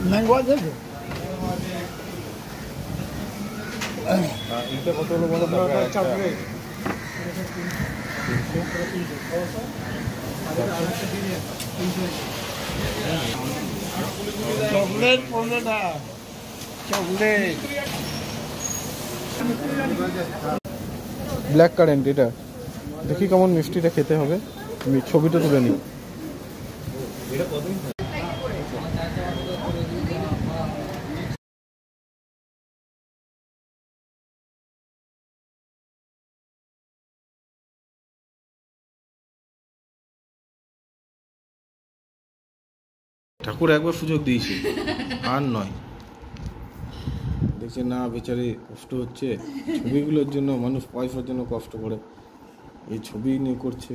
महंगा देखे এটা কত হলো বলো তো? चॉकलेट 15 टा चॉकलेट ব্ল্যাক কারেন্ট এটা দেখি কেমন মিষ্টিটা খেতে হবে। আমি ছবিটা তুলে নিই। ঠাকুর একবার সুযোগ দিয়েছে, আর নয়। দেখছে না বেচারে কষ্ট হচ্ছে, ছবিগুলোর জন্য মানুষ পয়সার জন্য কষ্ট করে, এই ছবি নিয়ে করছে।